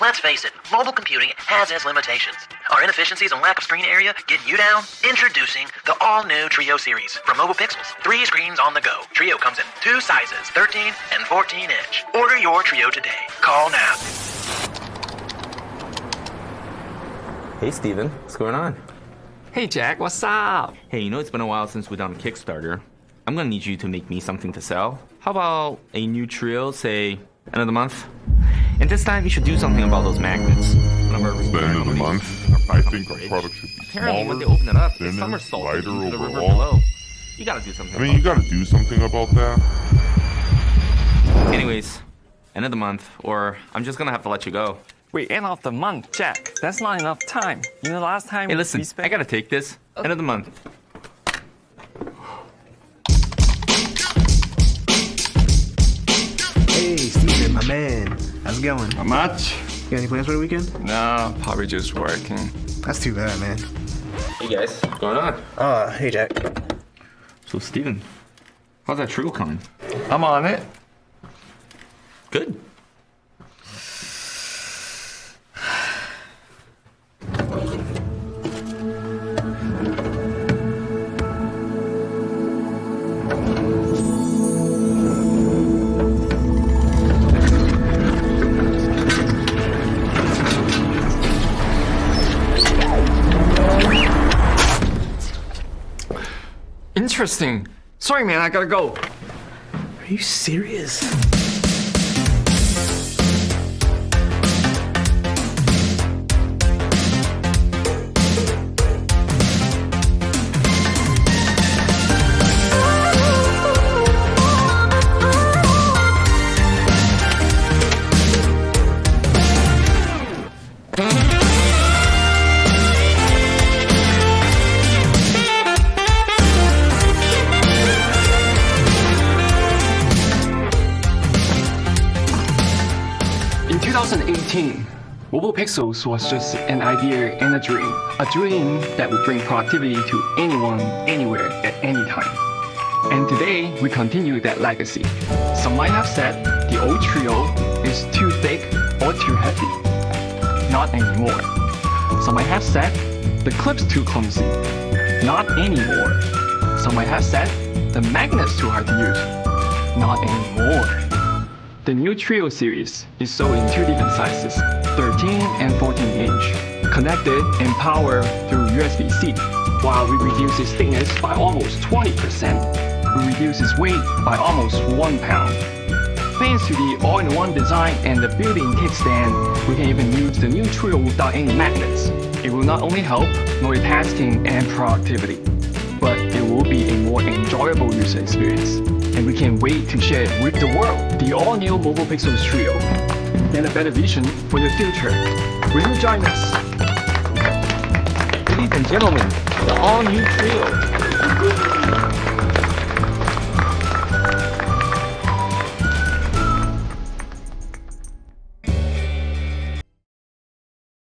Let's face it, mobile computing has its limitations. Are inefficiencies and lack of screen area getting you down? Introducing the all-new Trio series from Mobile Pixels. 3 screens on the go. Trio comes in 2 sizes, 13 and 14 inch. Order your Trio today. Call now. Hey Steven, what's going on? Hey Jack, what's up? Hey, you know it's been a while since we've done a Kickstarter. I'm gonna need you to make me something to sell. How about a new Trio, say, end of the month? And this time you should do something about those magnets. The end of the month, I think our product should be Apparently when they smaller, open it up, it's thinner, somersaulted lighter into the river overall. below. You gotta do something I mean, you about gotta do something about that. that. Anyways, end of the month, or I'm just gonna have to let you go. Wait, end of the month, Jack. That's not enough time. You know, last time Hey listen, we spent... I gotta take this. End of the month. Hey, Steven, my man. How's it going? How much? You got any plans for the weekend? No, probably just working. That's too bad, man. Hey guys, what's going on? Hey, Jack. So Steven, how's that Trio coming? I'm on it. Good. Interesting. Sorry, man, I gotta go. Are you serious? In 2018, Mobile Pixels was just an idea and a dream that would bring productivity to anyone, anywhere, at any time. And today, we continue that legacy. Some might have said the old Trio is too thick or too heavy. Not anymore. Some might have said the clip's too clumsy. Not anymore. Some might have said the magnet's too hard to use. Not anymore. The new Trio series is sold in 2 different sizes, 13 and 14 inch, connected and powered through USB-C. While we reduce its thickness by almost 20%, we reduce its weight by almost 1 pound. Thanks to the all-in-one design and the built-in kickstand, we can even use the new Trio without any magnets. It will not only help multitasking and productivity, but it will be a more enjoyable user experience. And we can't wait to share it with the world. The all-new Mobile Pixels Trio. And a better vision for the future. Will you join us? Ladies and gentlemen, the all-new Trio.